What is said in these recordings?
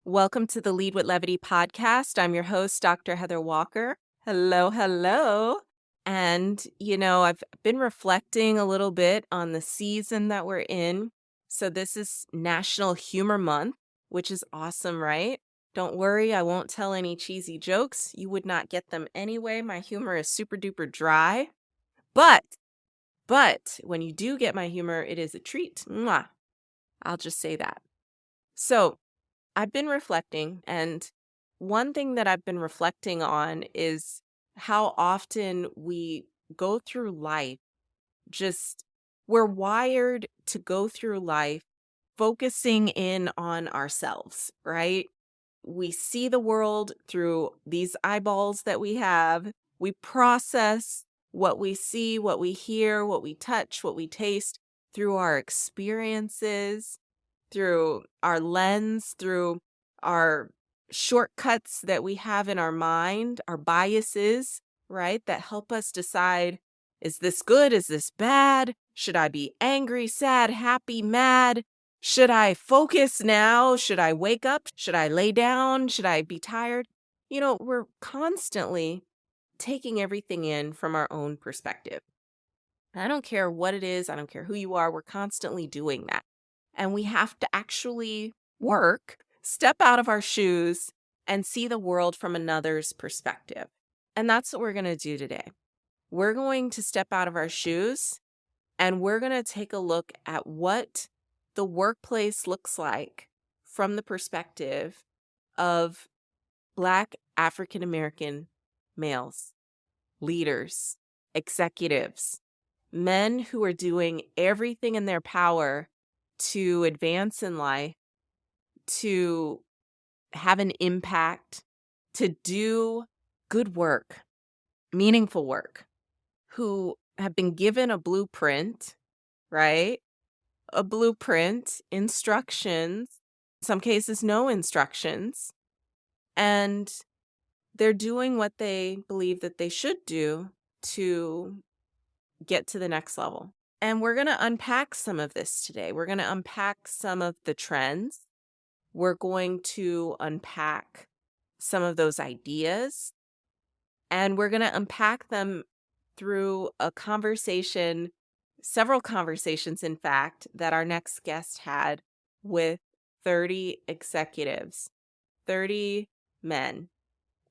Welcome to the Lead with Levity podcast. I'm your host, Dr. Heather Walker. Hello, hello. And, I've been reflecting a little bit on the season that we're in. So, this is National Humor Month, which is awesome, right? Don't worry, I won't tell any cheesy jokes. You would not get them anyway. My humor is super duper dry. But when you do get my humor, it is a treat. Mwah. I'll just say that. So, I've been reflecting, and one thing that I've been reflecting on is how often we go through life we're wired to go through life focusing in on ourselves, right? We see the world through these eyeballs that we have. We process what we see, what we hear, what we touch, what we taste through our experiences, through our lens, through our shortcuts that we have in our mind, our biases, right? That help us decide, is this good? Is this bad? Should I be angry, sad, happy, mad? Should I focus now? Should I wake up? Should I lay down? Should I be tired? We're constantly taking everything in from our own perspective. I don't care what it is. I don't care who you are. We're constantly doing that. And we have to actually step out of our shoes, and see the world from another's perspective. And that's what we're going to do today. We're going to step out of our shoes, and we're going to take a look at what the workplace looks like from the perspective of Black African American males, leaders, executives, men who are doing everything in their power to advance in life, to have an impact, to do good work, meaningful work, who have been given a blueprint, right? A blueprint, instructions, in some cases, no instructions. And they're doing what they believe that they should do to get to the next level. And we're going to unpack some of this today. We're going to unpack some of the trends. We're going to unpack some of those ideas, and we're going to unpack them through a conversation, several conversations, in fact, that our next guest had with 30 executives, 30 men,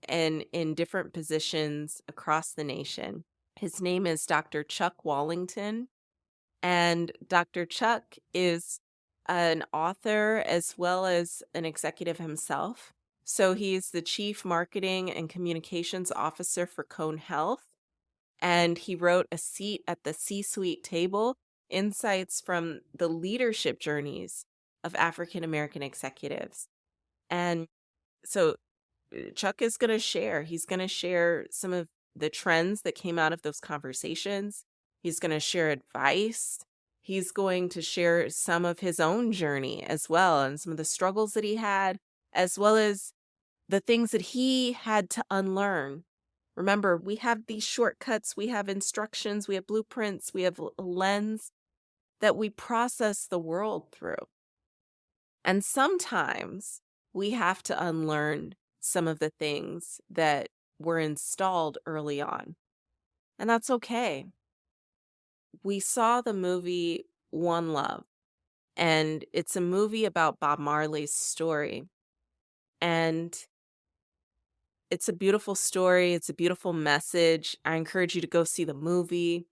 and in different positions across the nation. His name is Dr. Chuck Wallington, and Dr. Chuck is an author as well as an executive himself. So he's the Chief Marketing and Communications Officer for Cone Health, and he wrote A Seat at the C-Suite Table, Insights from the Leadership Journeys of African American Executives. And so Chuck is going to share. He's going to share some of the trends that came out of those conversations. He's going to share advice. He's going to share some of his own journey as well, and some of the struggles that he had, as well as the things that he had to unlearn. Remember, we have these shortcuts, we have instructions, we have blueprints, we have a lens that we process the world through. And sometimes we have to unlearn some of the things that were installed early on. And that's okay. We saw the movie One Love, and it's a movie about Bob Marley's story. And it's a beautiful story. It's a beautiful message. I encourage you to go see the movie.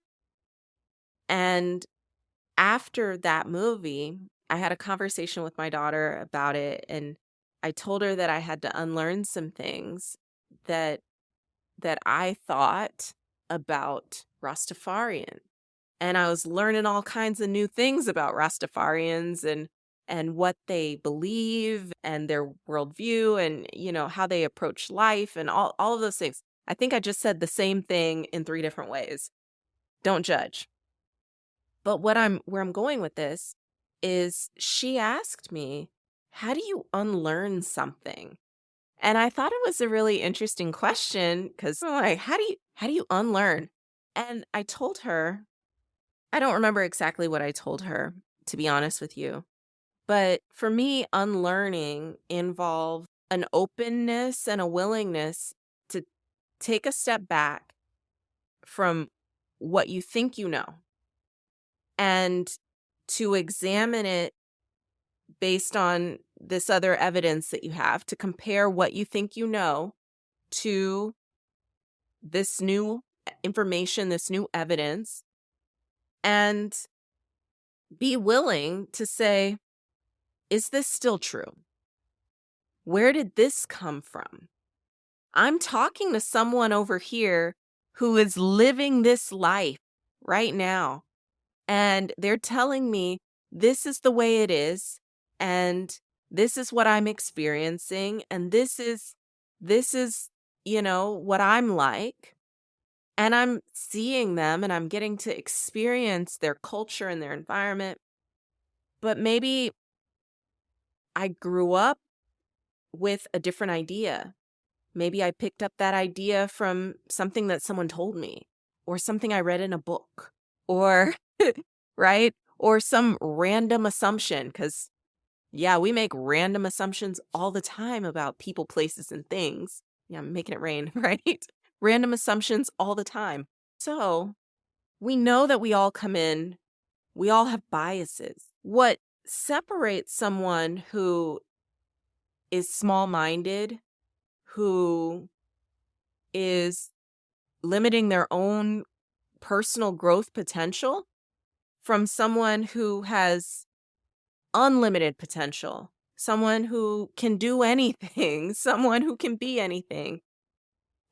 And after that movie, I had a conversation with my daughter about it, and I told her that I had to unlearn some things that I thought about Rastafarian. And I was learning all kinds of new things about Rastafarians and what they believe and their worldview and, how they approach life and all of those things. I think I just said the same thing in 3 different ways. Don't judge. But where I'm going with this is she asked me, how do you unlearn something? And I thought it was a really interesting question because I'm like, how do you unlearn? And I told her, I don't remember exactly what I told her, to be honest with you, But for me, unlearning involves an openness and a willingness to take a step back from what you think you know and to examine it based on this other evidence that you have, to compare what you think you know to this new information, this new evidence, and be willing to say, is this still true? Where did this come from? I'm talking to someone over here who is living this life right now, and they're telling me this is the way it is, and this is what I'm experiencing, and this is what I'm like. And I'm seeing them and I'm getting to experience their culture and their environment. But maybe I grew up with a different idea. Maybe I picked up that idea from something that someone told me or something I read in a book or, right? Or some random assumption. Because, yeah, we make random assumptions all the time about people, places, and things. Yeah, I'm making it rain, right? Random assumptions all the time. So we know that we all come in, we all have biases. What separates someone who is small-minded, who is limiting their own personal growth potential, from someone who has unlimited potential, someone who can do anything, someone who can be anything,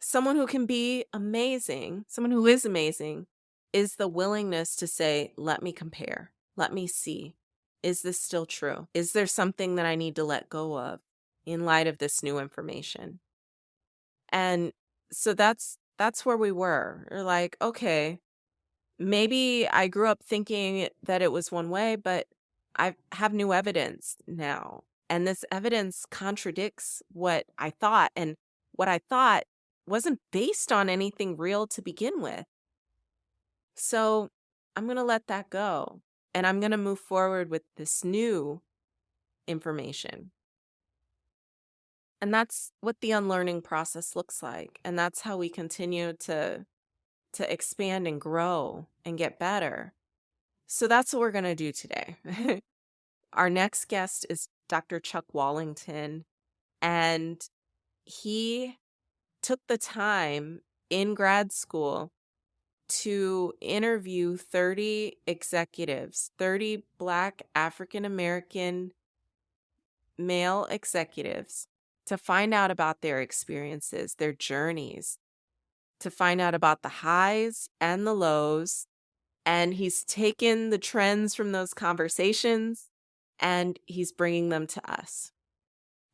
someone who can be amazing, someone who is amazing, is the willingness to say, let me compare, let me see. Is this still true? Is there something that I need to let go of in light of this new information? And so that's where we were. We're like, okay, maybe I grew up thinking that it was one way, but I have new evidence now. And this evidence contradicts what I thought. And what I thought wasn't based on anything real to begin with. So I'm going to let that go. And I'm going to move forward with this new information. And that's what the unlearning process looks like. And that's how we continue to expand and grow and get better. So that's what we're going to do today. Our next guest is Dr. Chuck Wallington, and he took the time in grad school to interview 30 executives, 30 Black African American male executives, to find out about their experiences, their journeys, to find out about the highs and the lows. And he's taken the trends from those conversations and he's bringing them to us.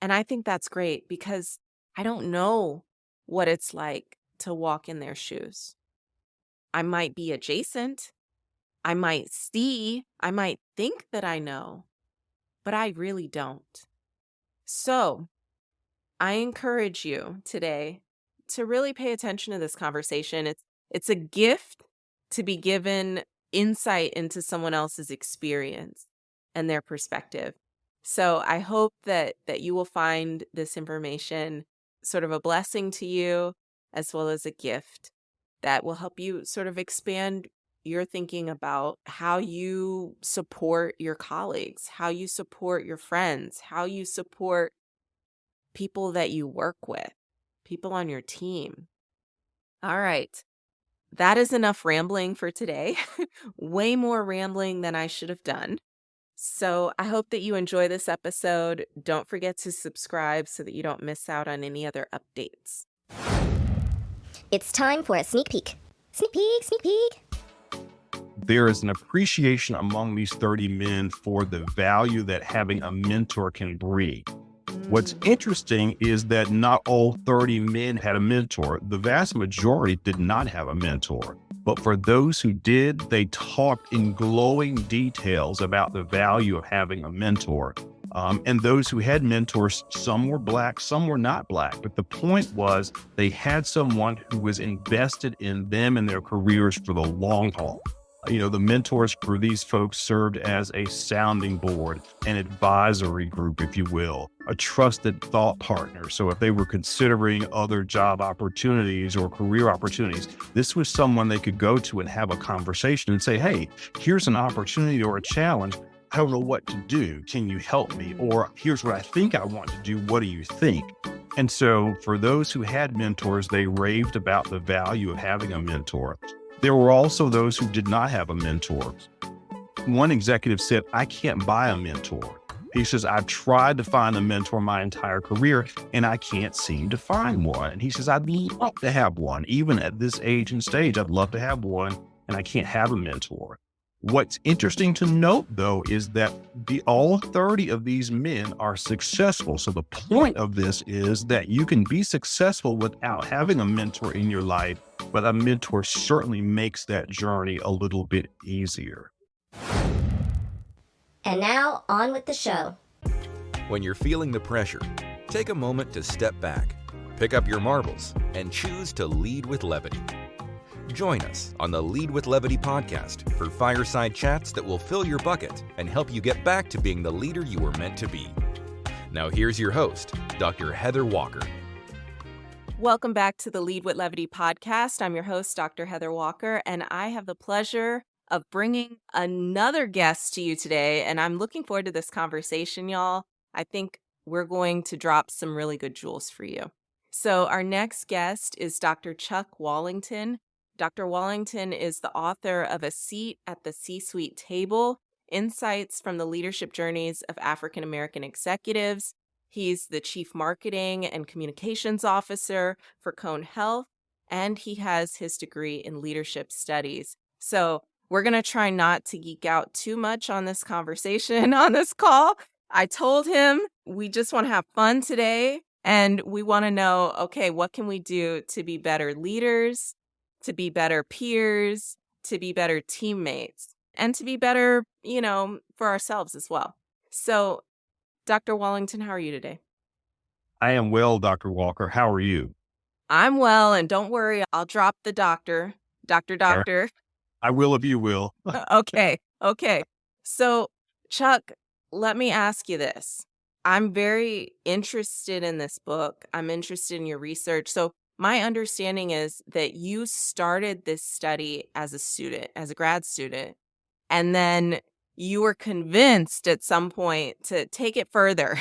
And I think that's great because I don't know what it's like to walk in their shoes. I might be adjacent. I might see. I might think that I know, but I really don't. So I encourage you today to really pay attention to this conversation. It's a gift to be given insight into someone else's experience and their perspective. So I hope that you will find this information sort of a blessing to you as well as a gift that will help you sort of expand your thinking about how you support your colleagues, how you support your friends, how you support people that you work with, people on your team. All right. That is enough rambling for today. Way more rambling than I should have done. So I hope that you enjoy this episode. Don't forget to subscribe so that you don't miss out on any other updates. It's time for a sneak peek. Sneak peek, sneak peek. There is an appreciation among these 30 men for the value that having a mentor can bring. What's interesting is that not all 30 men had a mentor. The vast majority did not have a mentor. But for those who did, they talked in glowing details about the value of having a mentor. And those who had mentors, some were Black, some were not Black. But the point was they had someone who was invested in them and their careers for the long haul. The mentors for these folks served as a sounding board, an advisory group, if you will, a trusted thought partner. So if they were considering other job opportunities or career opportunities, this was someone they could go to and have a conversation and say, hey, here's an opportunity or a challenge. I don't know what to do. Can you help me? Or here's what I think I want to do. What do you think? And so for those who had mentors, they raved about the value of having a mentor. There were also those who did not have a mentor. One executive said, I can't buy a mentor. He says, I've tried to find a mentor my entire career and I can't seem to find one. And he says, I'd love to have one. Even at this age and stage, I'd love to have one and I can't have a mentor. What's interesting to note, though, is that all 30 of these men are successful. So the point of this is that you can be successful without having a mentor in your life, but a mentor certainly makes that journey a little bit easier. And now, on with the show. When you're feeling the pressure, take a moment to step back, pick up your marbles, and choose to lead with levity. Join us on the Lead with Levity podcast for fireside chats that will fill your bucket and help you get back to being the leader you were meant to be. Now here's your host, Dr. Heather Walker. Welcome back to the Lead with Levity podcast. I'm your host, Dr. Heather Walker, and I have the pleasure of bringing another guest to you today, and I'm looking forward to this conversation, y'all. I think we're going to drop some really good jewels for you. So our next guest is Dr. Chuck Wallington. Dr. Wallington is the author of A Seat at the C-Suite Table, Insights from the Leadership Journeys of African American Executives. He's the Chief Marketing and Communications Officer for Cone Health, and he has his degree in Leadership Studies. So we're going to try not to geek out too much on this conversation on this call. I told him we just want to have fun today, and we want to know, okay, what can we do to be better leaders, to be better peers, to be better teammates, and to be better, for ourselves as well. So, Dr. Wallington, how are you today? I am well, Dr. Walker. How are you? I'm well, and don't worry, I'll drop the doctor. Doctor. I will if you will. Okay. So, Chuck, let me ask you this. I'm very interested in this book. I'm interested in your research. So, my understanding is that you started this study as a student, as a grad student, and then you were convinced at some point to take it further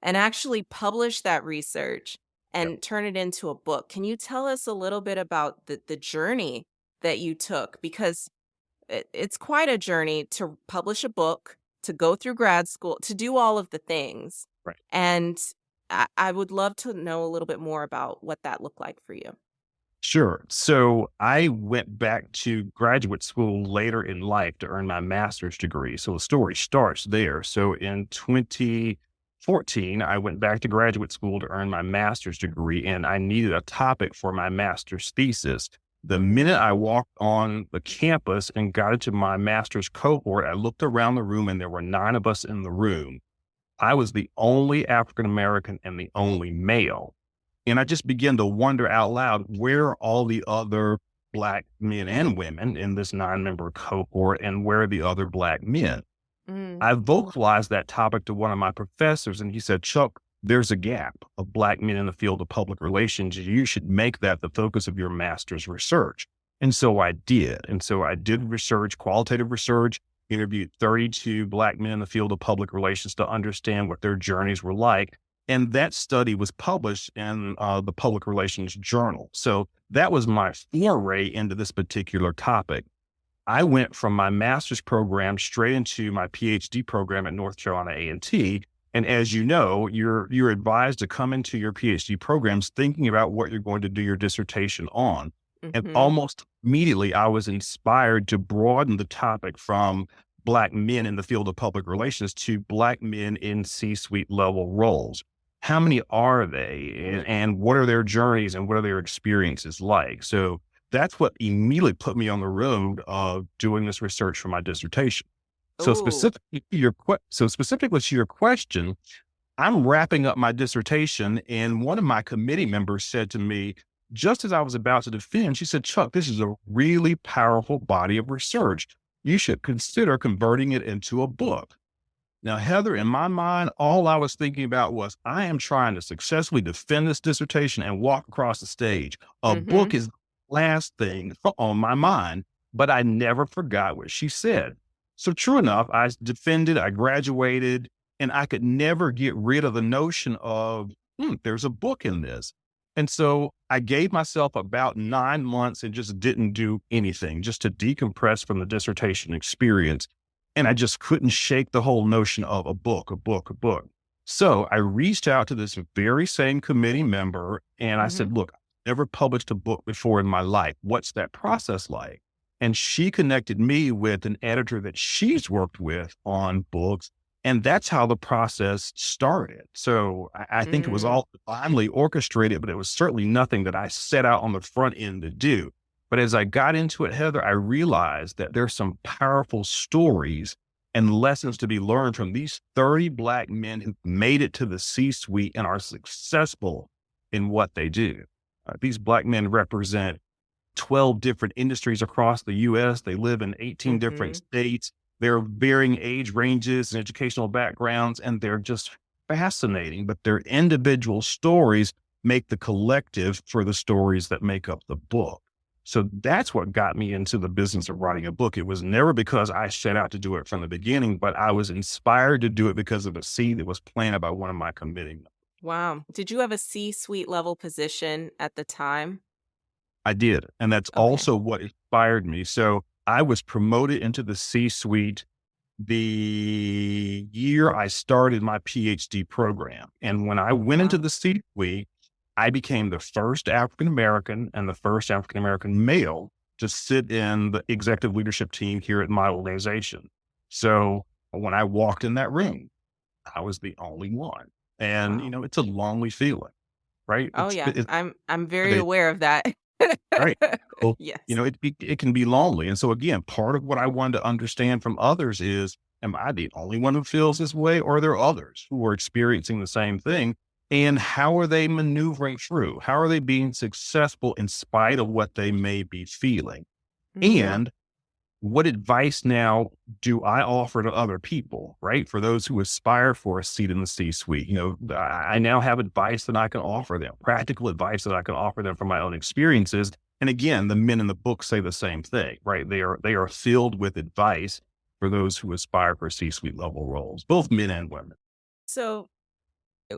and actually publish that research and turn it into a book. Can you tell us a little bit about the journey that you took? Because it's quite a journey to publish a book, to go through grad school, to do all of the things. Right. And I would love to know a little bit more about what that looked like for you. Sure. So I went back to graduate school later in life to earn my master's degree. So the story starts there. So in 2014, I went back to graduate school to earn my master's degree, and I needed a topic for my master's thesis. The minute I walked on the campus and got into my master's cohort, I looked around the room and there were 9 of us in the room. I was the only African-American and the only male. And I just began to wonder out loud, where are all the other Black men and women in this 9-member cohort, and where are the other Black men? I vocalized that topic to one of my professors, and he said, Chuck, there's a gap of Black men in the field of public relations. You should make that the focus of your master's research. And so I did. And so I did research, qualitative research, interviewed 32 Black men in the field of public relations to understand what their journeys were like. And that study was published in the Public Relations Journal. So that was my foray into this particular topic. I went from my master's program straight into my PhD program at North Carolina A&T. And as you know, you're advised to come into your PhD programs thinking about what you're going to do your dissertation on. And almost immediately, I was inspired to broaden the topic from Black men in the field of public relations to Black men in C-suite level roles. How many are they, and what are their journeys, and what are their experiences like? So that's what immediately put me on the road of doing this research for my dissertation. So specifically to your question, I'm wrapping up my dissertation, and one of my committee members said to me, just as I was about to defend, she said, Chuck, this is a really powerful body of research. You should consider converting it into a book. Now, Heather, in my mind, all I was thinking about was I am trying to successfully defend this dissertation and walk across the stage. A Mm-hmm. book is the last thing on my mind, but I never forgot what she said. So true enough, I defended, I graduated, and I could never get rid of the notion of, there's a book in this. And so I gave myself about 9 months and just didn't do anything, just to decompress from the dissertation experience. And I just couldn't shake the whole notion of a book, a book, a book. So I reached out to this very same committee member and I Mm-hmm. said, look, I've never published a book before in my life. What's that process like? And she connected me with an editor that she's worked with on books. And that's how the process started. So I think it was Mm. all divinely orchestrated, but it was certainly nothing that I set out on the front end to do. But as I got into it, Heather, I realized that there's some powerful stories and lessons to be learned from these 30 Black men who made it to the C-suite and are successful in what they do. These Black men represent 12 different industries across the US. They live in 18 different Mm-hmm. states. They're varying age ranges and educational backgrounds, and they're just fascinating. But their individual stories make the collective for the stories that make up the book. So that's what got me into the business of writing a book. It was never because I set out to do it from the beginning, but I was inspired to do it because of a seed that was planted by one of my committee members. Wow. Did you have a C-suite level position at the time? I did. And that's Okay. also what inspired me. So I was promoted into the C-suite the year I started my PhD program. And when I went into Wow. the C-suite, I became the first African American and the first African American male to sit in the executive leadership team here at my organization. So when I walked in that room, I was the only one. And, Wow. it's a lonely feeling, right? Oh yeah. It's I'm very aware of that. right. Well, Yes. it can be lonely. And so again, part of what I wanted to understand from others is, am I the only one who feels this way, or are there others who are experiencing the same thing? And how are they maneuvering through? How are they being successful in spite of what they may be feeling? Mm-hmm. And what advice now do I offer to other people, right? For those who aspire for a seat in the C-suite, I now have advice that I can offer them, practical advice that I can offer them from my own experiences. And again, the men in the book say the same thing, right? They are filled with advice for those who aspire for C-suite level roles, both men and women. So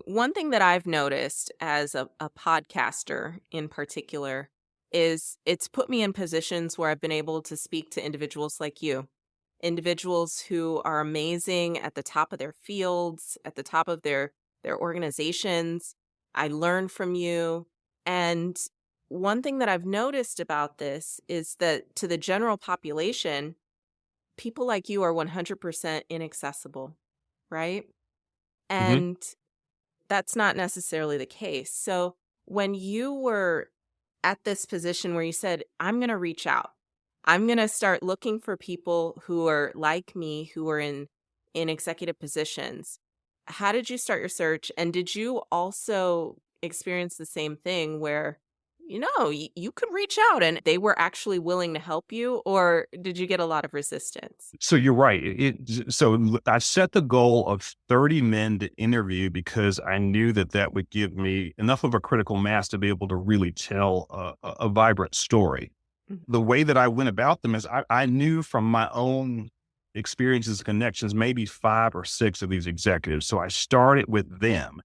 one thing that I've noticed as a podcaster in particular is it's put me in positions where I've been able to speak to individuals like you, individuals who are amazing at the top of their fields, at the top of their organizations. I learn from you. And one thing that I've noticed about this is that to the general population, people like you are 100% inaccessible, right? Hmm. And that's not necessarily the case. So when you were at this position where you said, I'm going to reach out, I'm going to start looking for people who are like me, who are in executive positions. How did you start your search? And did you also experience the same thing where, you could reach out and they were actually willing to help you? Or did you get a lot of resistance? So you're right. I set the goal of 30 men to interview because I knew that that would give me enough of a critical mass to be able to really tell a vibrant story. Mhm. The way that I went about them is I knew from my own experiences and connections, maybe 5 or 6 of these executives. So I started with them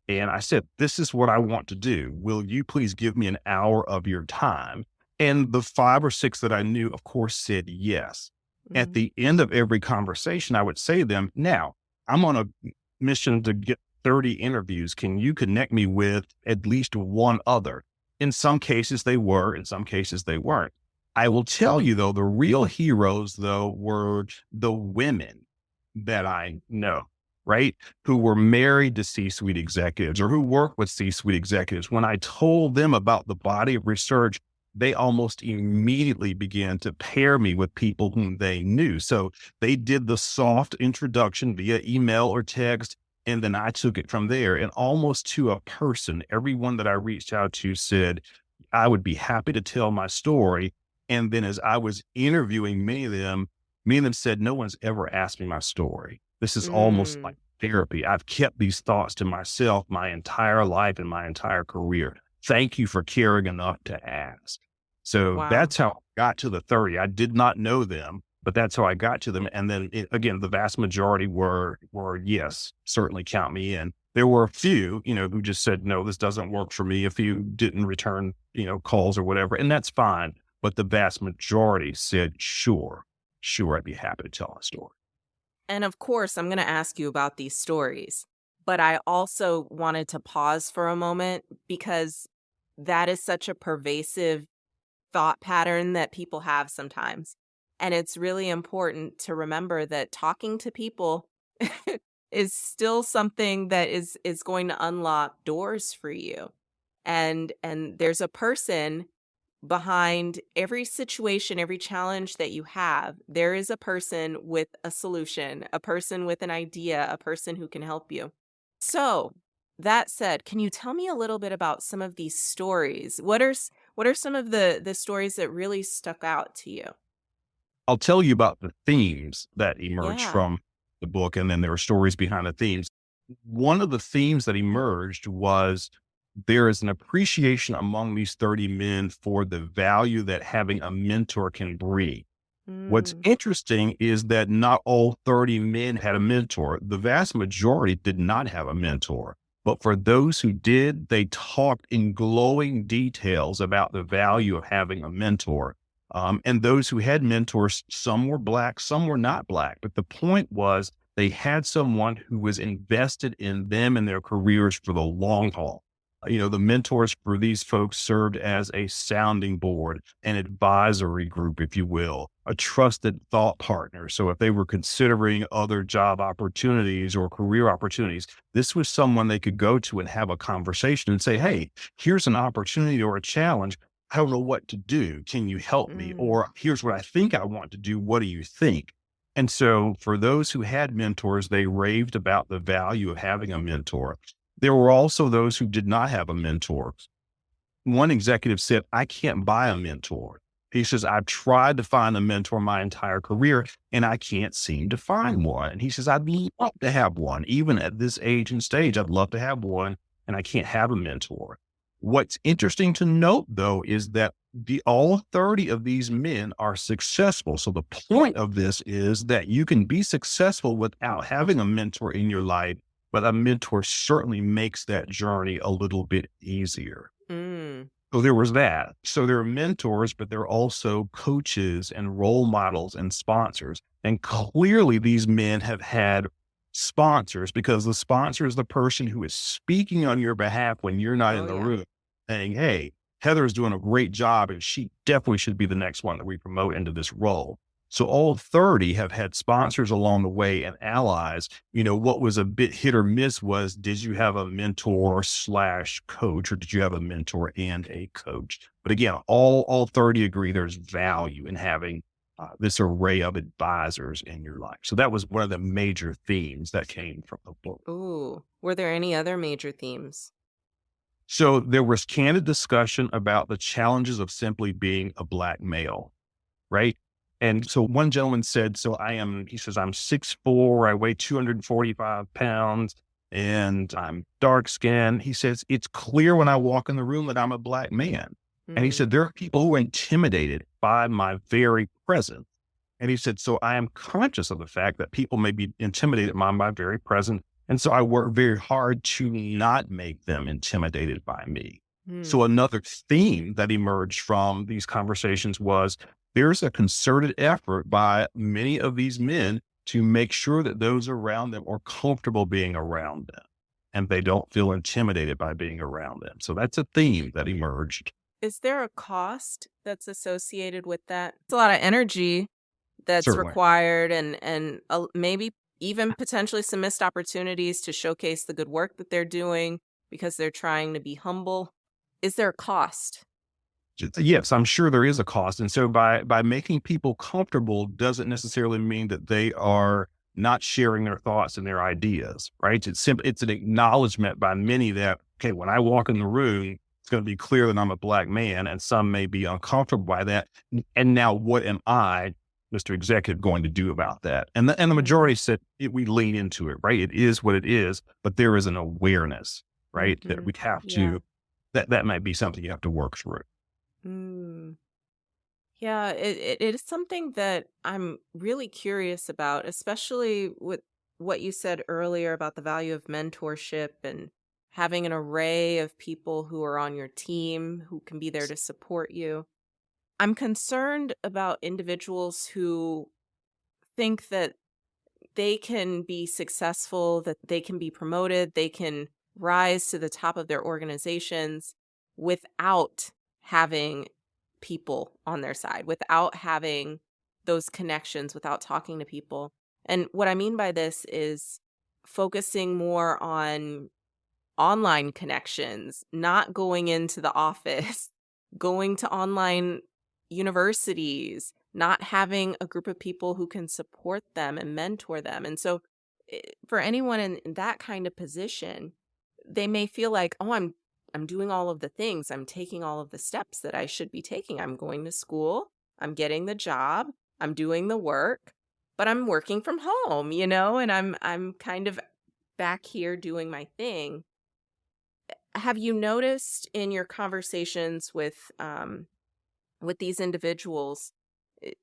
and I said, this is what I want to do. Will you please give me an hour of your time? And the 5 or 6 that I knew, of course, said yes. At Mhm. the end of every conversation, I would say to them, now I'm on a mission to get 30 interviews. Can you connect me with at least one other? In some cases they were, in some cases they weren't. I will tell you though, the real heroes though were the women that I know, right? Who were married to C-suite executives or who work with C-suite executives. When I told them about the body of research, they almost immediately began to pair me with people whom they knew. So they did the soft introduction via email or text, and then I took it from there. And almost to a person, everyone that I reached out to said, I would be happy to tell my story. And then as I was interviewing many of them said, no one's ever asked me my story. This is almost Mm, like therapy. I've kept these thoughts to myself my entire life and my entire career. Thank you for caring enough to ask. So wow. that's how I got to the 30. I did not know them, but that's how I got to them. And then again, the vast majority were yes, certainly count me in. There were a few, who just said, no, this doesn't work for me. A few didn't return, calls or whatever, and that's fine. But the vast majority said, sure, I'd be happy to tell a story. And of course, I'm going to ask you about these stories, but I also wanted to pause for a moment because that is such a pervasive thought pattern that people have sometimes. And it's really important to remember that talking to people is still something that is going to unlock doors for you. And there's a person behind every situation, every challenge that you have. There is a person with a solution, a person with an idea, a person who can help you. So, that said, can you tell me a little bit about some of these stories? What are some of the stories that really stuck out to you? I'll tell you about the themes that emerged Yeah. from the book, and then there are stories behind the themes. One of the themes that emerged was there is an appreciation among these 30 men for the value that having a mentor can bring. What's Mm. interesting is that not all 30 men had a mentor. The vast majority did not have a mentor. But for those who did, they talked in glowing details about the value of having a mentor. And those who had mentors, some were Black, some were not Black. But the point was they had someone who was invested in them and their careers for the long haul. The mentors for these folks served as a sounding board, an advisory group, if you will, a trusted thought partner. So if they were considering other job opportunities or career opportunities, this was someone they could go to and have a conversation and say, hey, here's an opportunity or a challenge. I don't know what to do. Can you help me? Mm. Or here's what I think I want to do. What do you think? And so for those who had mentors, they raved about the value of having a mentor. There were also those who did not have a mentor. One executive said, I can't buy a mentor. He says, I've tried to find a mentor my entire career and I can't seem to find one. And he says, I'd love to have one. Even at this age and stage, I'd love to have one and I can't have a mentor. What's interesting to note, though, is that all 30 of these men are successful. So the point of this is that you can be successful without having a mentor in your life, but a mentor certainly makes that journey a little bit easier. Mm. So there was that. So there are mentors, but there are also coaches and role models and sponsors. And clearly these men have had sponsors because the sponsor is the person who is speaking on your behalf when you're not Oh in the yeah. room saying, hey, Heather's doing a great job and she definitely should be the next one that we promote into this role. So all 30 have had sponsors along the way and allies. What was a bit hit or miss was, did you have a mentor slash coach or did you have a mentor and a coach? But again, all 30 agree there's value in having this array of advisors in your life. So that was one of the major themes that came from the book. Ooh. Were there any other major themes? So there was candid discussion about the challenges of simply being a Black male, right? And so one gentleman said, he says, I'm 6'4", I weigh 245 pounds, and I'm dark skinned. He says, it's clear when I walk in the room that I'm a Black man. And he Mm. said, there are people who are intimidated by my very presence. And he said, so I am conscious of the fact that people may be intimidated by my very presence. And so I work very hard to not make them intimidated by me. Mm. So another theme that emerged from these conversations was there's a concerted effort by many of these men to make sure that those around them are comfortable being around them and they don't feel intimidated by being around them. So that's a theme that emerged. Is there a cost that's associated with that? It's a lot of energy that's Certainly. required and maybe even potentially some missed opportunities to showcase the good work that they're doing because they're trying to be humble. Is there a cost? Yes, I'm sure there is a cost. And so by making people comfortable doesn't necessarily mean that they are not sharing their thoughts and their ideas, right? It's an acknowledgement by many that, okay, when I walk in the room, it's going to be clear that I'm a Black man, and some may be uncomfortable by that. And now what am I, Mr. Executive, going to do about that? And the majority said we lean into it, right? It is what it is, but there is an awareness, right? That we have Yeah. to, that might be something you have to work through. Mm. Yeah, it is something that I'm really curious about, especially with what you said earlier about the value of mentorship and having an array of people who are on your team who can be there to support you. I'm concerned about individuals who think that they can be successful, that they can be promoted, they can rise to the top of their organizations without having people on their side, without having those connections, without talking to people. And what I mean by this is focusing more on online connections, not going into the office, going to online universities, not having a group of people who can support them and mentor them. And so for anyone in that kind of position, they may feel like, oh, I'm doing all of the things. I'm taking all of the steps that I should be taking. I'm going to school, I'm getting the job, I'm doing the work, but I'm working from home, and I'm kind of back here doing my thing. Have you noticed in your conversations with these individuals, i-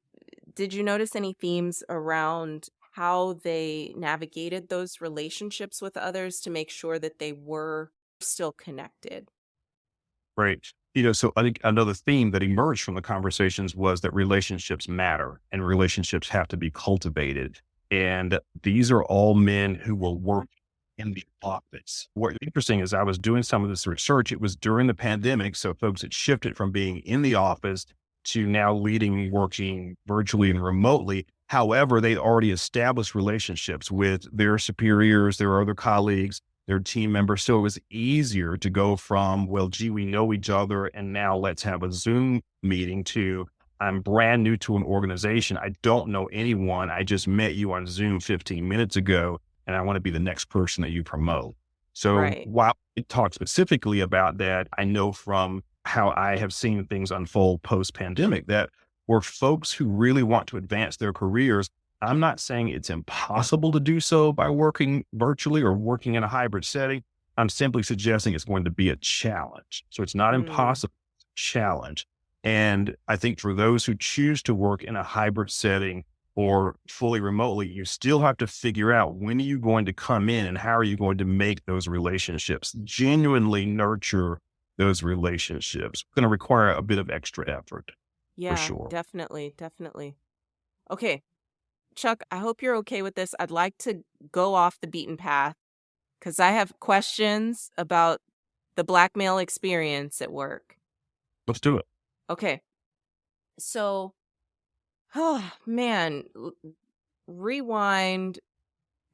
did you notice any themes around how they navigated those relationships with others to make sure that they were still connected? Right. So I think another theme that emerged from the conversations was that relationships matter and relationships have to be cultivated. And these are all men who will work in the office. What's interesting is I was doing some of this research. It was during the pandemic. So folks had shifted from being in the office to now leading, working virtually and remotely. However, they already established relationships with their superiors, their other colleagues, their team members. So it was easier to go from, well, gee, we know each other, and now let's have a Zoom meeting, to I'm brand new to an organization. I don't know anyone. I just met you on Zoom 15 minutes ago, and I want to be the next person that you promote. So Right. while it talks specifically about that, I know from how I have seen things unfold post-pandemic that for folks who really want to advance their careers, I'm not saying it's impossible to do so by working virtually or working in a hybrid setting. I'm simply suggesting it's going to be a challenge. So it's not Mm, impossible, it's a challenge. And I think for those who choose to work in a hybrid setting or fully remotely, you still have to figure out when are you going to come in and how are you going to make those relationships, genuinely nurture those relationships. It's going to require a bit of extra effort for yeah, sure. definitely, definitely. Okay, Chuck, I hope you're okay with this. I'd like to go off the beaten path because I have questions about the Black male experience at work. Let's do it. Okay, so, oh man, rewind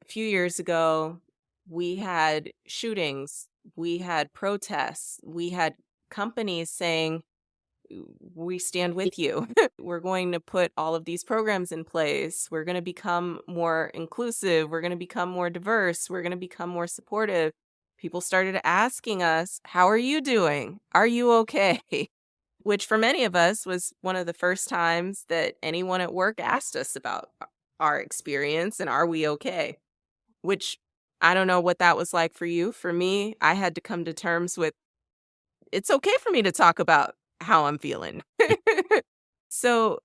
a few years ago, we had shootings, we had protests, we had companies saying, we stand with you. We're going to put all of these programs in place. We're going to become more inclusive. We're going to become more diverse. We're going to become more supportive. People started asking us, how are you doing? Are you okay? Which for many of us was one of the first times that anyone at work asked us about our experience and are we okay? Which I don't know what that was like for you. For me, I had to come to terms with it's okay for me to talk about how I'm feeling. So,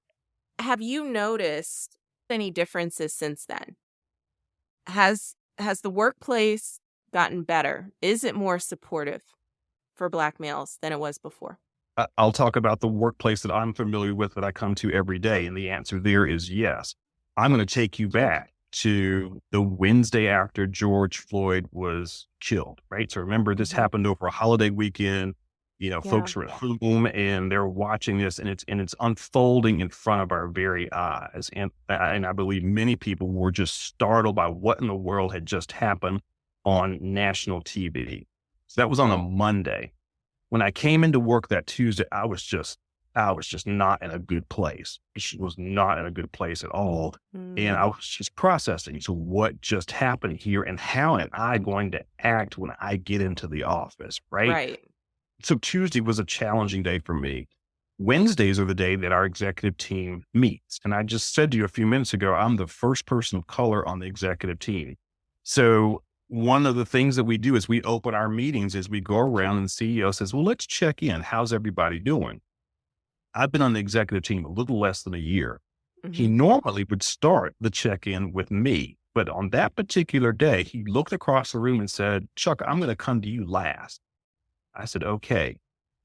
have you noticed any differences since then? Has the workplace gotten better? Is it more supportive for Black males than it was before? I'll talk about the workplace that I'm familiar with that I come to every day. And the answer there is yes. I'm going to take you back to the Wednesday after George Floyd was killed, right? So remember, this Mhm. happened over a holiday weekend. Yeah. Folks were at home and they're watching this, and it's unfolding in front of our very eyes. And I believe many people were just startled by what in the world had just happened on national TV. So that was on a Monday. When I came into work that Tuesday, I was just not in a good place. She was not in a good place at all. And I Mm, was just processing. So what just happened here and how am I going to act when I get into the office? Right. right. So Tuesday was a challenging day for me. Wednesdays are the day that our executive team meets. And I just said to you a few minutes ago, I'm the first person of color on the executive team. So one of the things that we do is we open our meetings as we go around and the CEO says, well, let's check in. How's everybody doing? I've been on the executive team a little less than a year. He Mhm. normally would start the check-in with me, but on that particular day, he looked across the room and said, Chuck, I'm going to come to you last. I said, okay.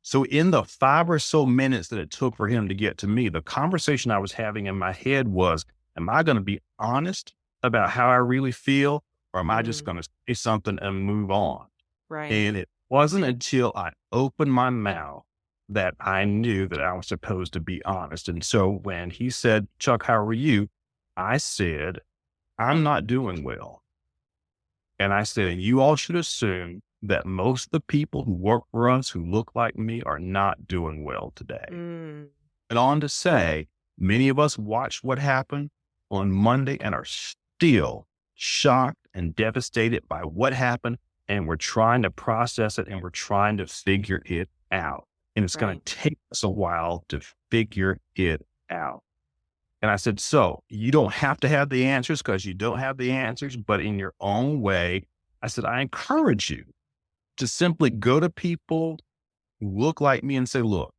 So in the 5 or so minutes that it took for him to get to me, the conversation I was having in my head was, am I going to be honest about how I really feel? Or am I just Mm, going to say something and move on? right. And it wasn't until I opened my mouth that I knew that I was supposed to be honest. And so when he said, Chuck, how are you? I said, I'm not doing well. And I said, and you all should assume that most of the people who work for us who look like me are not doing well today. Mm, And on to say, many of us watched what happened on Monday and are still shocked and devastated by what happened. And we're trying to process it and we're trying to figure it out. And it's going right. to take us a while to figure it out. And I said, so you don't have to have the answers because you don't have the answers, but in your own way, I said, I encourage you to simply go to people who look like me and say, look,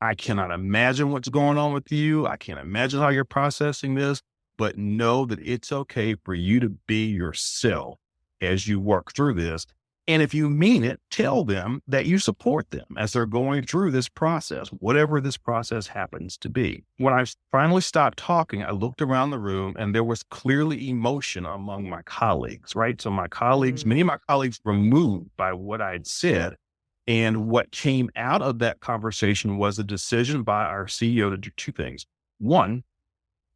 I cannot imagine what's going on with you. I can't imagine how you're processing this, but know that it's okay for you to be yourself as you work through this. And if you mean it, tell them that you support them as they're going through this process, whatever this process happens to be. When I finally stopped talking, I looked around the room and there was clearly emotion among my colleagues, right? So my colleagues, Mm, many of my colleagues were moved by what I had said. And what came out of that conversation was a decision by our CEO to do two things. One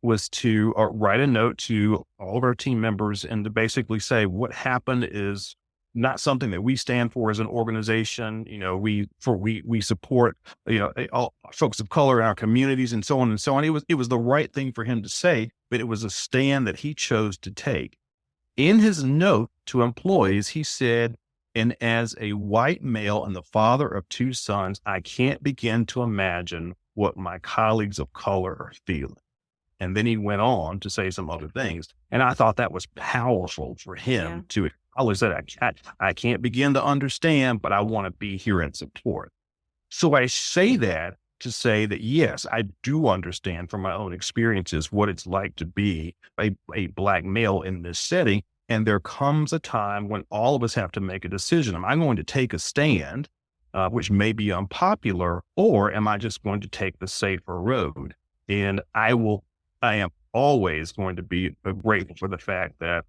was to write a note to all of our team members and to basically say what happened is not something that we stand for as an organization. You know, we support, all folks of color in our communities and so on and so on. It was the right thing for him to say, but it was a stand that he chose to take. In his note to employees, he said, and as a white male and the father of two sons, I can't begin to imagine what my colleagues of color are feeling. And then he went on to say some other things. And I thought that was powerful for yeah. him to acknowledge that I can't begin to understand, but I want to be here and support. So I say that to say that, yes, I do understand from my own experiences what it's like to be a Black male in this setting. And there comes a time when all of us have to make a decision. Am I going to take a stand, which may be unpopular, or am I just going to take the safer road? And I am always going to be grateful for the fact that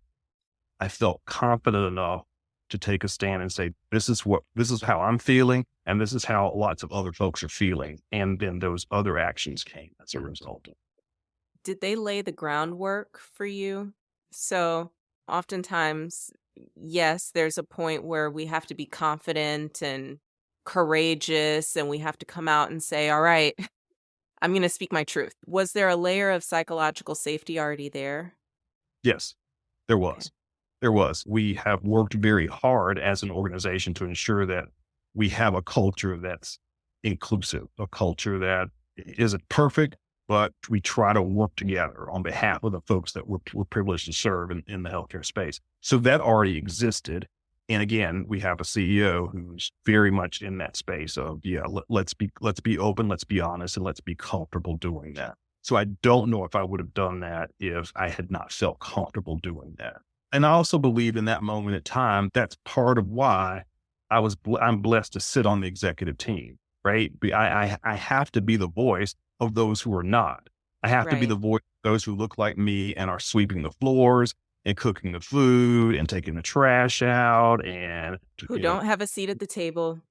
I felt confident enough to take a stand and say, this is how I'm feeling. And this is how lots of other folks are feeling. And then those other actions came as a result. Did they lay the groundwork for you? So oftentimes, yes, there's a point where we have to be confident and courageous, and we have to come out and say, all right, I'm going to speak my truth. Was there a layer of psychological safety already there? Yes, there Okay. was. There was. We have worked very hard as an organization to ensure that we have a culture that's inclusive, a culture that isn't perfect, but we try to work together on behalf of the folks that we're privileged to serve in the healthcare space. So that already existed. And again, we have a CEO who's very much in that space of, yeah, let's be open, let's be honest, and let's be comfortable doing that. So I don't know if I would have done that if I had not felt comfortable doing that. And I also believe in that moment in time, that's part of why I'm blessed to sit on the executive team, right? I have to be the voice of those who are not. I have to be Right. the voice of those who look like me and are sweeping the floors and cooking the food and taking the trash out and, Who don't have a seat at the table.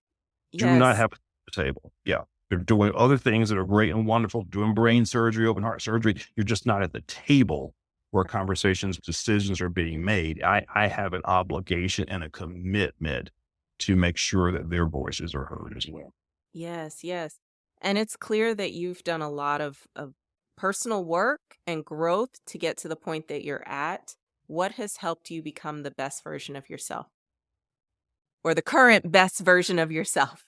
do not Yes. have a table. Yeah. They're doing other things that are great and wonderful, doing brain surgery, open heart surgery. You're just not at the table where conversations, decisions are being made. I have an obligation and a commitment to make sure that their voices are heard as well. Yes, yes. And it's clear that you've done a lot of personal work and growth to get to the point that you're at. What has helped you become the best version of yourself or the current best version of yourself?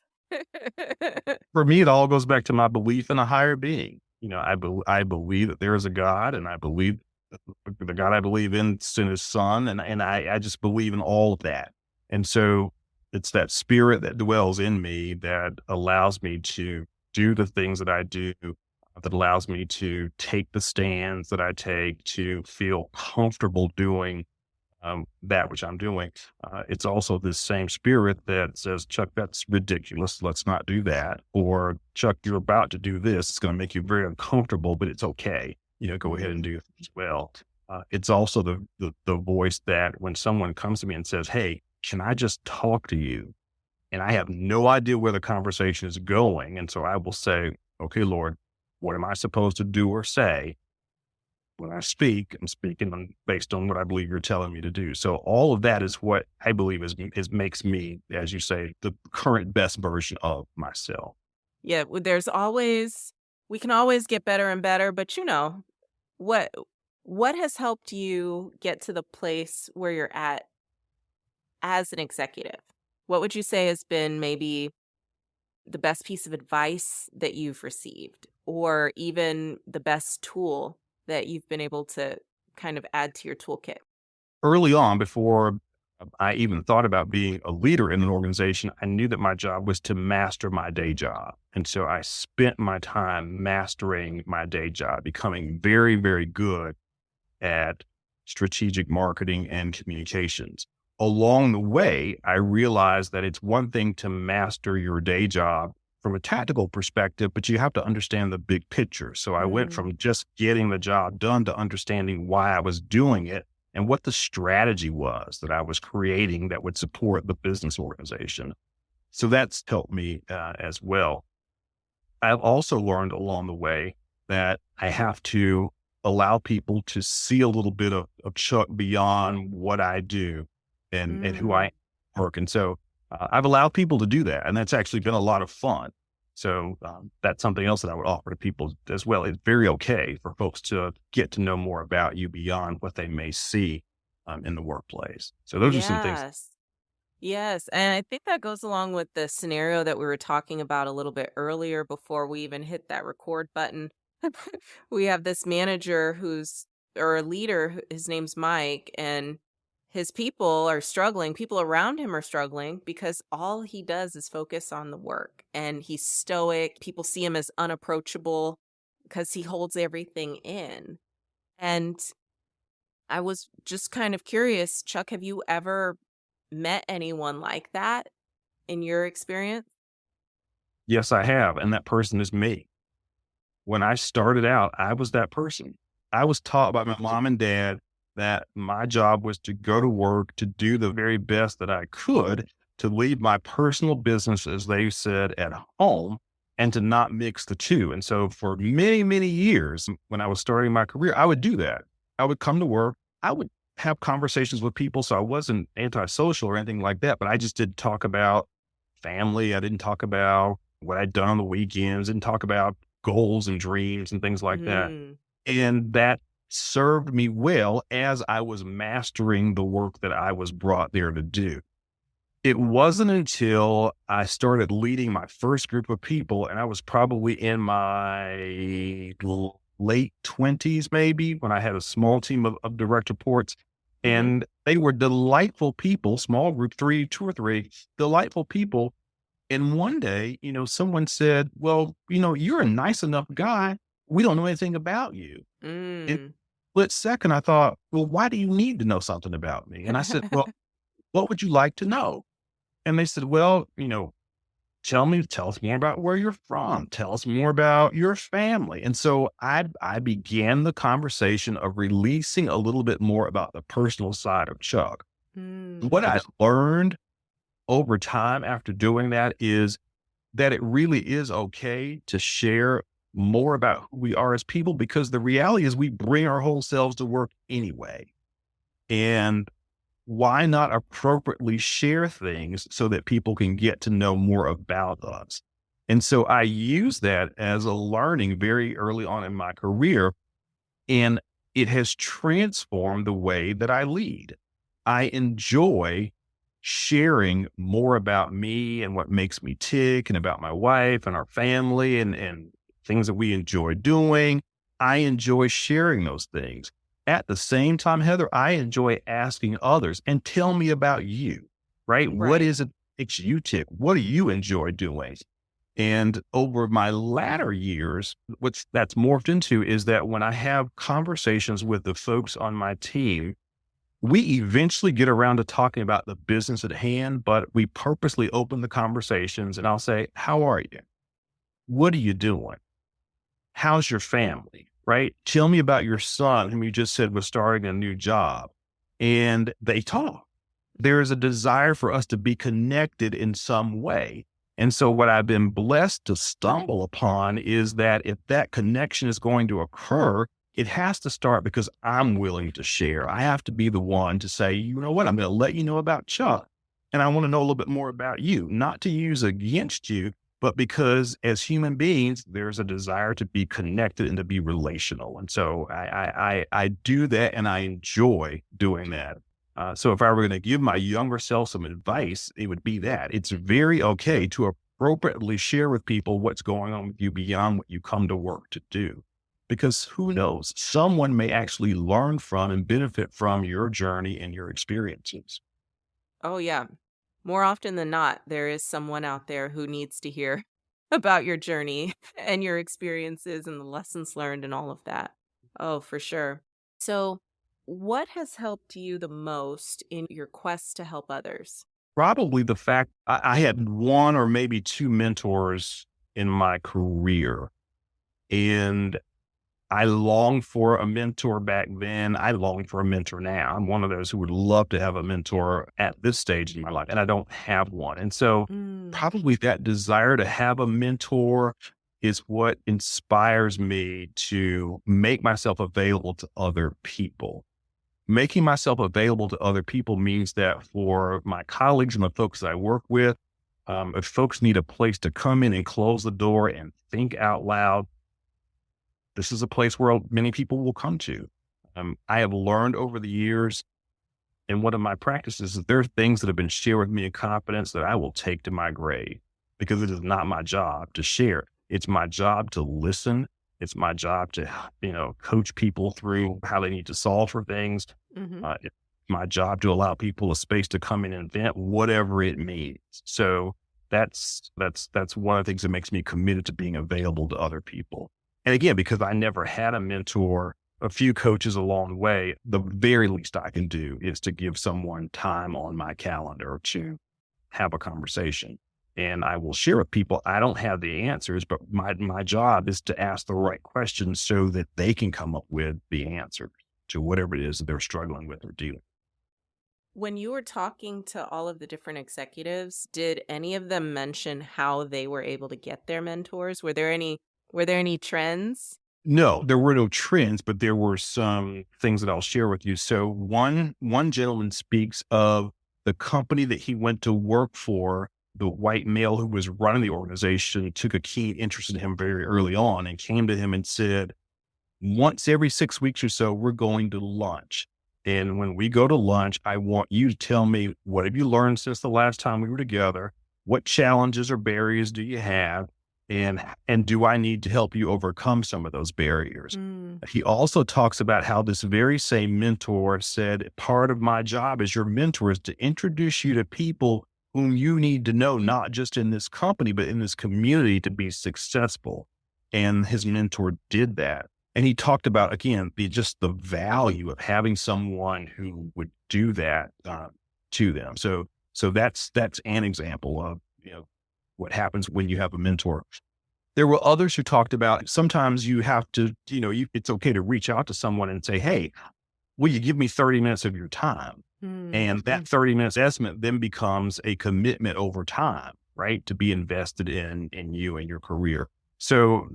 For me, it all goes back to my belief in a higher being. I believe that there is a God, and I believe that the God I believe in sent his son, and I just believe in all of that. And so it's that spirit that dwells in me that allows me to do the things that I do, that allows me to take the stands that I take, to feel comfortable doing that which I'm doing. It's also this same spirit that says, Chuck, that's ridiculous. Let's not do that. Or Chuck, you're about to do this. It's going to make you very uncomfortable, but it's okay. Go ahead and do it as well. It's also the voice that when someone comes to me and says, hey, can I just talk to you? And I have no idea where the conversation is going. And so I will say, okay, Lord, what am I supposed to do or say? When I speak, I'm speaking based on what I believe you're telling me to do. So all of that is what I believe is makes me, as you say, the current best version of myself. Yeah, we can always get better and better, but what what has helped you get to the place where you're at as an executive? What would you say has been maybe the best piece of advice that you've received, or even the best tool that you've been able to kind of add to your toolkit? Early on, before I even thought about being a leader in an organization, I knew that my job was to master my day job. And so I spent my time mastering my day job, becoming very, very good at strategic marketing and communications. Along the way, I realized that it's one thing to master your day job from a tactical perspective, but you have to understand the big picture. So I went Mm, from just getting the job done to understanding why I was doing it and what the strategy was that I was creating that would support the business organization. So that's helped me as well. I've also learned along the way that I have to allow people to see a little bit of Chuck beyond what I do and who mm. I work. And so I've allowed people to do that. And that's actually been a lot of fun. So that's something else that I would offer to people as well. It's very okay for folks to get to know more about you beyond what they may see in the workplace. So those are some things. Yes. Yes, and I think that goes along with the scenario that we were talking about a little bit earlier before we even hit that record button. We have this manager or a leader, his name's Mike, and his people are struggling. People around him are struggling because all he does is focus on the work, and he's stoic. People see him as unapproachable because he holds everything in. And I was just kind of curious, Chuck, have you ever met anyone like that in your experience? Yes, I have. And that person is me. When I started out, I was that person. I was taught by my mom and dad that my job was to go to work, to do the very best that I could, to leave my personal business, as they said, at home, and to not mix the two. And so for many, many years, when I was starting my career, I would do that. I would come to work. I would have conversations with people. So I wasn't antisocial or anything like that, but I just didn't talk about family. I didn't talk about what I'd done on the weekends, didn't talk about goals and dreams and things like that. Mm. And that served me well as I was mastering the work that I was brought there to do. It wasn't until I started leading my first group of people, and I was probably in my late 20s, maybe, when I had a small team of direct reports. Mhm. And they were delightful people, small group, two or three, delightful people. And one day, someone said, well, you're a nice enough guy. We don't know anything about you. In Mm. split second, I thought, well, why do you need to know something about me? And I said, well, what would you like to know? And they said, well, tell us more about where you're from. Tell us more about your family. And so I began the conversation of releasing a little bit more about the personal side of Chuck. Mm. What I learned over time after doing that is that it really is okay to share more about who we are as people, because the reality is we bring our whole selves to work anyway. And why not appropriately share things so that people can get to know more about us? And so I use that as a learning very early on in my career, and it has transformed the way that I lead. I enjoy sharing more about me and what makes me tick and about my wife and our family and things that we enjoy doing. I enjoy sharing those things. At the same time, Heather, I enjoy asking others and tell me about you, right? What Right. is it that makes you tick? What do you enjoy doing? And over my latter years, what that's morphed into is that when I have conversations with the folks on my team, we eventually get around to talking about the business at hand, but we purposely open the conversations and I'll say, how are you? What are you doing? How's your family? Right? Tell me about your son, whom you just said was starting a new job. And they talk. There is a desire for us to be connected in some way. And so, what I've been blessed to stumble upon is that if that connection is going to occur, it has to start because I'm willing to share. I have to be the one to say, you know what, I'm going to let you know about Chuck. And I want to know a little bit more about you, not to use against you, but because as human beings, there's a desire to be connected and to be relational. And so I do that and I enjoy doing that. So if I were going to give my younger self some advice, it would be that it's very okay to appropriately share with people what's going on with you beyond what you come to work to do. Because who knows, someone may actually learn from and benefit from your journey and your experiences. Oh, yeah. More often than not, there is someone out there who needs to hear about your journey and your experiences and the lessons learned and all of that. Oh, for sure. So, what has helped you the most in your quest to help others? Probably the fact I had one or maybe two mentors in my career, and I longed for a mentor back then. I long for a mentor now. I'm one of those who would love to have a mentor at this stage in my life, and I don't have one. And so, Mm. probably that desire to have a mentor is what inspires me to make myself available to other people. Making myself available to other people means that for my colleagues and the folks that I work with, if folks need a place to come in and close the door and think out loud, this is a place where many people will come to. I have learned over the years in one of my practices that there are things that have been shared with me in confidence that I will take to my grave because it is not my job to share. It's my job to listen. It's my job to, coach people through how they need to solve for things. Hmm. It's my job to allow people a space to come in and vent, whatever it means. So that's one of the things that makes me committed to being available to other people. And again, because I never had a mentor, a few coaches along the way, the very least I can do is to give someone time on my calendar to have a conversation. And I will share with people, I don't have the answers, but my job is to ask the right questions so that they can come up with the answer to whatever it is that they're struggling with or dealing. When you were talking to all of the different executives, did any of them mention how they were able to get their mentors? Were there any trends? No, there were no trends, but there were some things that I'll share with you. So one gentleman speaks of the company that he went to work for. The white male who was running the organization took a keen interest in him very early on and came to him and said, once every 6 weeks or so, we're going to lunch. And when we go to lunch, I want you to tell me, what have you learned since the last time we were together? What challenges or barriers do you have? And do I need to help you overcome some of those barriers? Mm. He also talks about how this very same mentor said, part of my job as your mentor is to introduce you to people whom you need to know, not just in this company, but in this community to be successful. And his mentor did that. And he talked about, again, just the value of having someone who would do that to them. So that's an example of, what happens when you have a mentor. There were others who talked about sometimes you have to, it's okay to reach out to someone and say, hey, will you give me 30 minutes of your time? Mm. And that 30 minutes estimate then becomes a commitment over time, right? To be invested in you and your career. So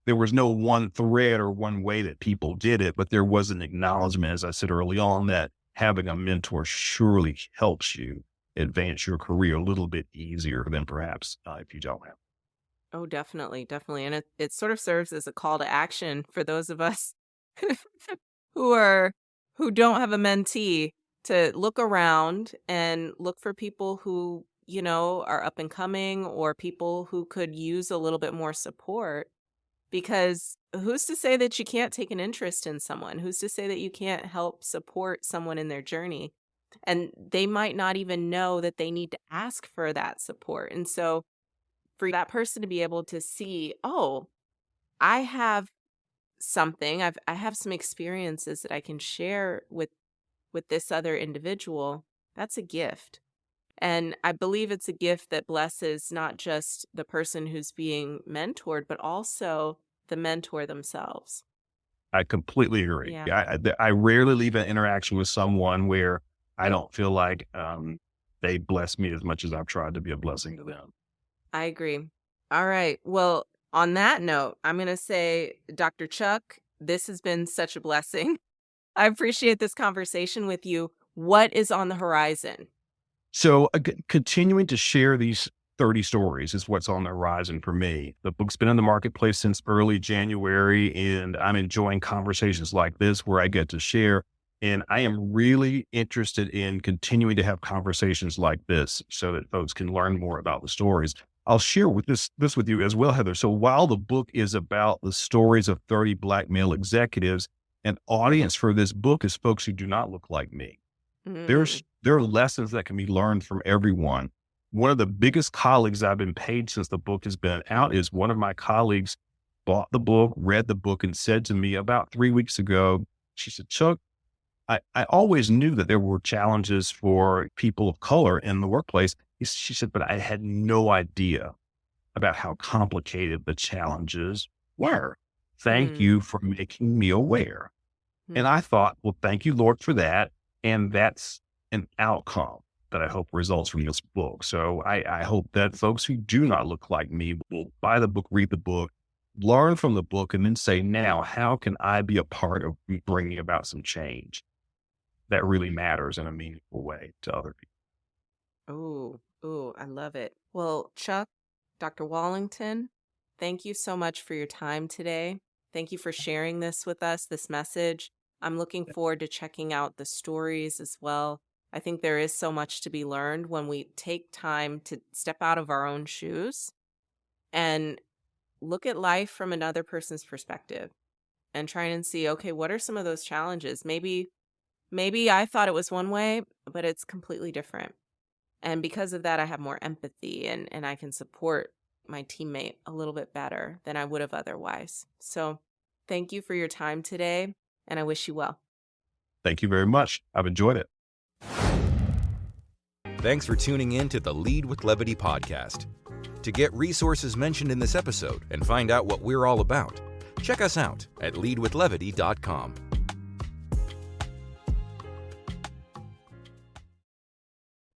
there was no one thread or one way that people did it, but there was an acknowledgement, as I said early on, that having a mentor surely helps you advance your career a little bit easier than perhaps if you don't have. Oh, definitely, definitely. And it sort of serves as a call to action for those of us who are who don't have a mentee to look around and look for people who, are up and coming or people who could use a little bit more support. Because who's to say that you can't take an interest in someone? Who's to say that you can't help support someone in their journey? And they might not even know that they need to ask for that support. And so for that person to be able to see, oh, I have something, I have some experiences that I can share with this other individual, that's a gift. And I believe it's a gift that blesses not just the person who's being mentored, but also the mentor themselves. I completely agree. Yeah. I rarely leave an interaction with someone where I don't feel like they bless me as much as I've tried to be a blessing to them. I agree. All right. Well, on that note, I'm going to say, Dr. Chuck, this has been such a blessing. I appreciate this conversation with you. What is on the horizon? So continuing to share these 30 stories is what's on the horizon for me. The book's been in the marketplace since early January, and I'm enjoying conversations like this where I get to share. And I am really interested in continuing to have conversations like this so that folks can learn more about the stories. I'll share with this with you as well, Heather. So while the book is about the stories of 30 Black male executives, an audience for this book is folks who do not look like me. There are lessons that can be learned from everyone. One of the biggest colleagues I've been paid since the book has been out is one of my colleagues bought the book, read the book, and said to me about 3 weeks ago, she said, Chuck, I always knew that there were challenges for people of color in the workplace. She said, but I had no idea about how complicated the challenges were. Thank you for making me aware. And I thought, well, thank you, Lord, for that. And that's an outcome that I hope results from this book. So I hope that folks who do not look like me will buy the book, read the book, learn from the book, and then say, now, how can I be a part of bringing about some change that really matters in a meaningful way to other people? Oh, I love it. Well, Chuck, Dr. Wallington, thank you so much for your time today. Thank you for sharing this with us, this message. I'm looking forward to checking out the stories as well. I think there is so much to be learned when we take time to step out of our own shoes and look at life from another person's perspective and try and see, okay, what are some of those challenges? Maybe I thought it was one way, but it's completely different. And because of that, I have more empathy and I can support my teammate a little bit better than I would have otherwise. So thank you for your time today, and I wish you well. Thank you very much. I've enjoyed it. Thanks for tuning in to the Lead with Levity podcast. To get resources mentioned in this episode and find out what we're all about, check us out at leadwithlevity.com.